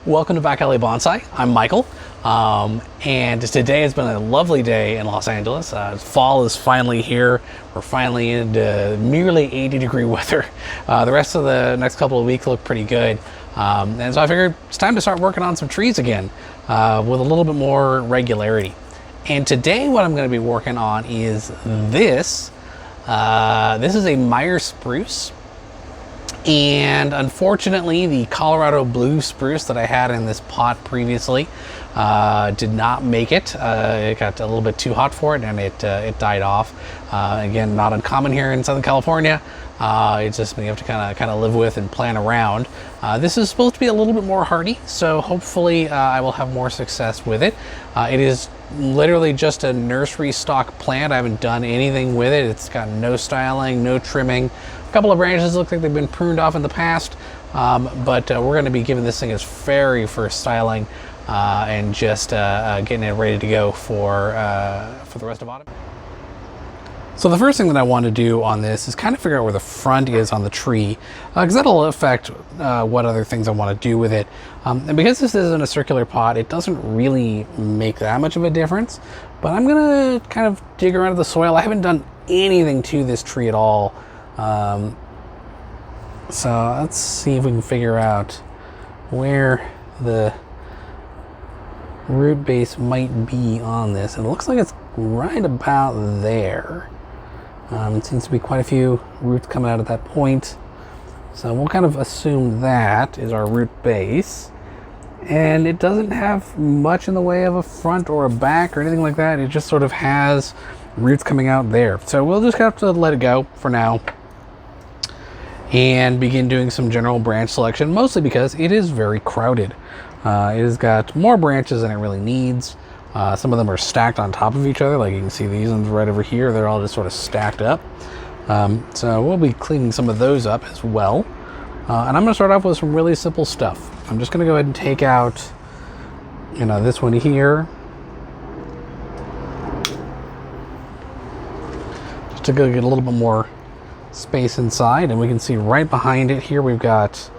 Welcome to Back Alley Bonsai. I'm Michael, and today has been a lovely day in Los Angeles. Fall is finally here. We're finally into nearly 80-degree weather. The rest of the next couple of weeks look pretty good, and so I figured it's time to start working on some trees again with a little bit more regularity. And today what I'm going to be working on is this. This is a Meyer Spruce. And unfortunately, the Colorado blue spruce that I had in this pot previously did not make it. It got a little bit too hot for it, and it died off. Again, not uncommon here in Southern California. It's just something you have to kind of live with and plan around. This is supposed to be a little bit more hardy, so hopefully I will have more success with it. It is literally just a nursery stock plant. I haven't done anything with it. It's got no styling, no trimming. A couple of branches look like they've been pruned off in the past, but we're going to be giving this thing its very first styling and just getting it ready to go for the rest of autumn. So the first thing that I want to do on this is kind of figure out where the front is on the tree, because that'll affect what other things I want to do with it. And because this isn't a circular pot, it doesn't really make that much of a difference, but I'm going to kind of dig around the soil. I haven't done anything to this tree at all. So let's see if we can figure out where the root base might be on this. It looks like it's right about there. It seems to be quite a few roots coming out at that point. So we'll kind of assume that is our root base. And it doesn't have much in the way of a front or a back or anything like that. It just sort of has roots coming out there. So we'll just have to let it go for now and begin doing some general branch selection, mostly because it is very crowded. It has got more branches than it really needs. Some of them are stacked on top of each other, like you can see these ones right over here. They're all just sort of stacked up. So we'll be cleaning some of those up as well. And I'm going to start off with some really simple stuff. I'm just going to go ahead and take out, this one here. Just to go get a little bit more space inside, and we can see right behind it here we've got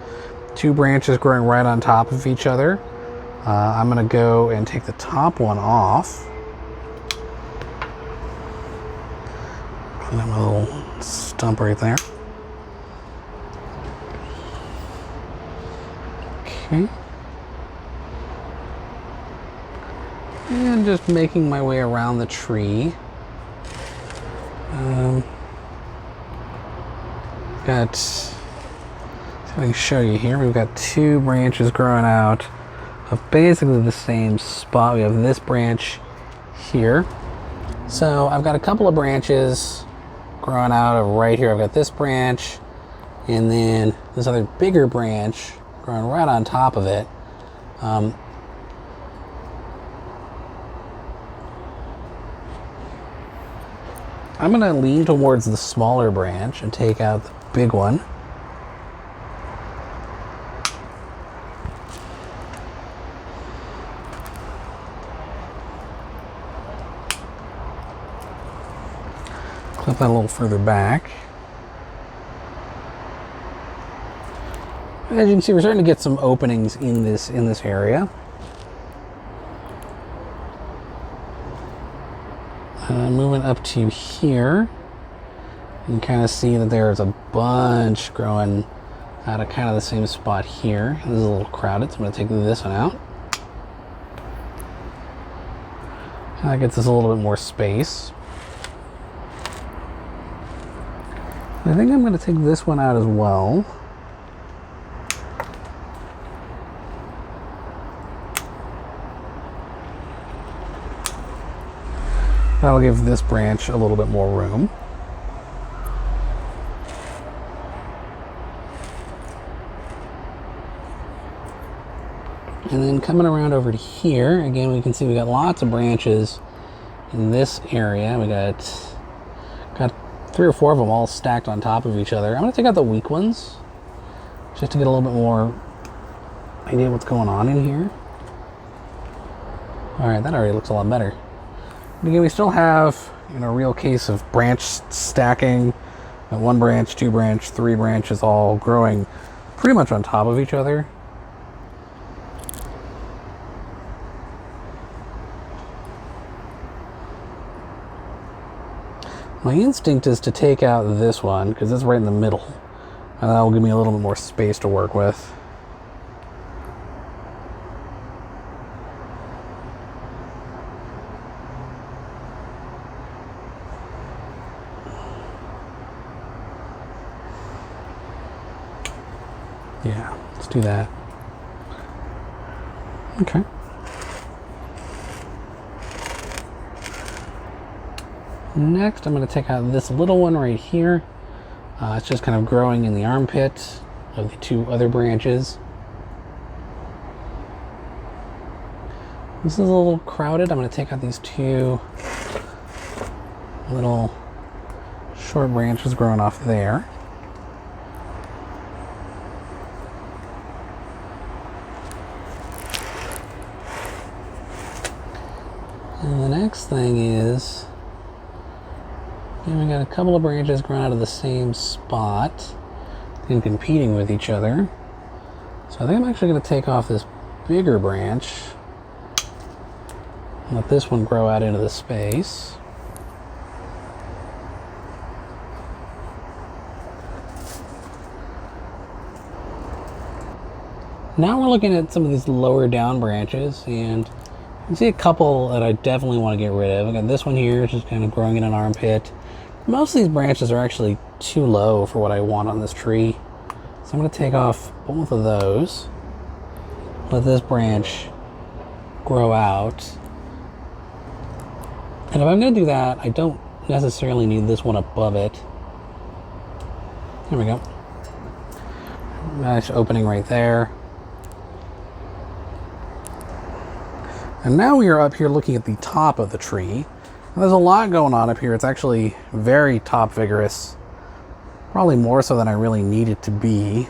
two branches growing right on top of each other. I'm going to go and take the top one off. Clean up my little stump right there. Okay. And just making my way around the tree. See if I can show you here. We've got two branches growing out of basically the same spot. We have this branch here. So I've got a couple of branches growing out of right here. I've got this branch and then this other bigger branch growing right on top of it. I'm going to lean towards the smaller branch and take out the big one. Clip that a little further back. As you can see, we're starting to get some openings in this area. Moving up to here, you can kind of see that there's a bunch growing out of kind of the same spot here. This is a little crowded, so I'm going to take this one out. That gets us a little bit more space. I think I'm going to take this one out as well. That'll give this branch a little bit more room. And then coming around over to here, again, we can see we got lots of branches in this area. We got 3 or 4 of them all stacked on top of each other. I'm going to take out the weak ones just to get a little bit more idea what's going on in here. All right, that already looks a lot better. Again, we still have, a real case of branch stacking. 1 branch, 2 branch, 3 branches all growing pretty much on top of each other. My instinct is to take out this one because it's right in the middle, and that will give me a little bit more space to work with. Yeah, let's do that. Okay. Next, I'm going to take out this little one right here. It's just kind of growing in the armpit of the two other branches. This is a little crowded. I'm going to take out these two little short branches growing off there. And the next thing is, we got a couple of branches growing out of the same spot and competing with each other. So I think I'm actually going to take off this bigger branch and let this one grow out into the space. Now we're looking at some of these lower down branches, and you can see a couple that I definitely want to get rid of. I got this one here, which is kind of growing in an armpit. Most of these branches are actually too low for what I want on this tree. So I'm going to take off both of those. Let this branch grow out. And if I'm going to do that, I don't necessarily need this one above it. There we go. Nice opening right there. And now we are up here looking at the top of the tree. And there's a lot going on up here. It's actually very top vigorous. Probably more so than I really need it to be.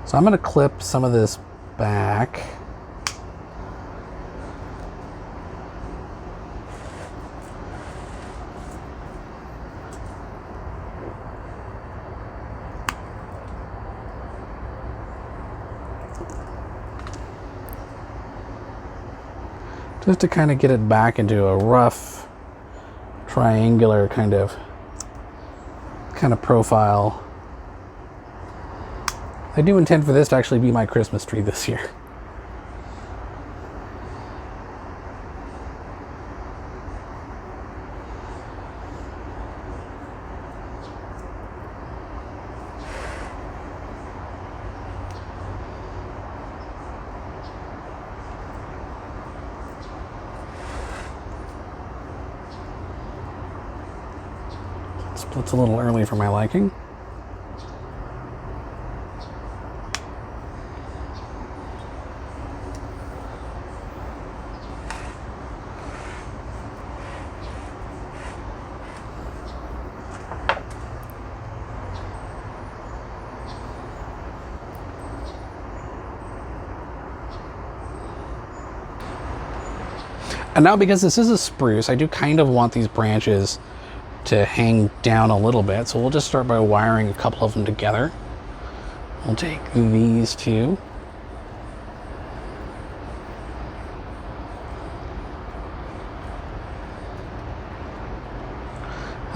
So I'm going to clip some of this back. Just to kind of get it back into a rough, triangular kind of profile. I do intend for this to actually be my Christmas tree this year. Split's a little early for my liking. And now, because this is a spruce, I do kind of want these branches to hang down a little bit, so we'll just start by wiring a couple of them together. We'll take these two.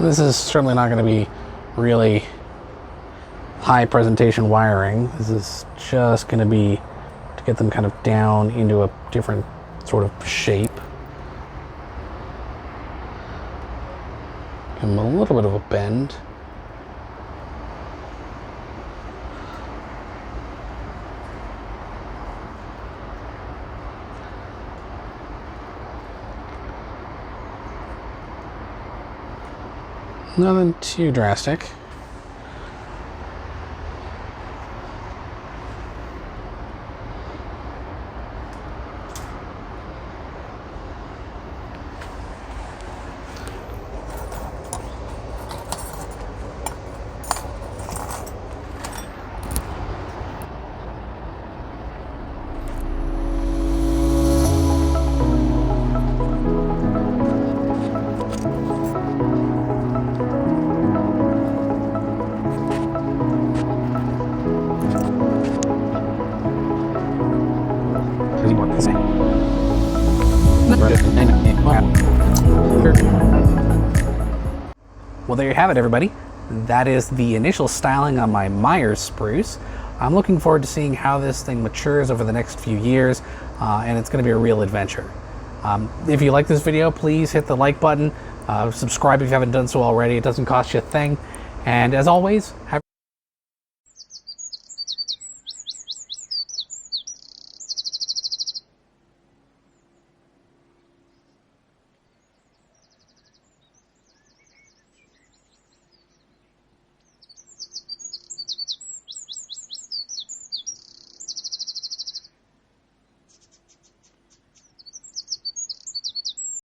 This is certainly not going to be really high presentation wiring. This is just going to be to get them kind of down into a different sort of shape. Give them a little bit of a bend. Nothing too drastic. Well, there you have it, everybody. That is the initial styling on my Meyer Spruce. I'm looking forward to seeing how this thing matures over the next few years, and it's going to be a real adventure. If you like this video, please hit the like button, subscribe if you haven't done so already. It doesn't cost you a thing, and as always, have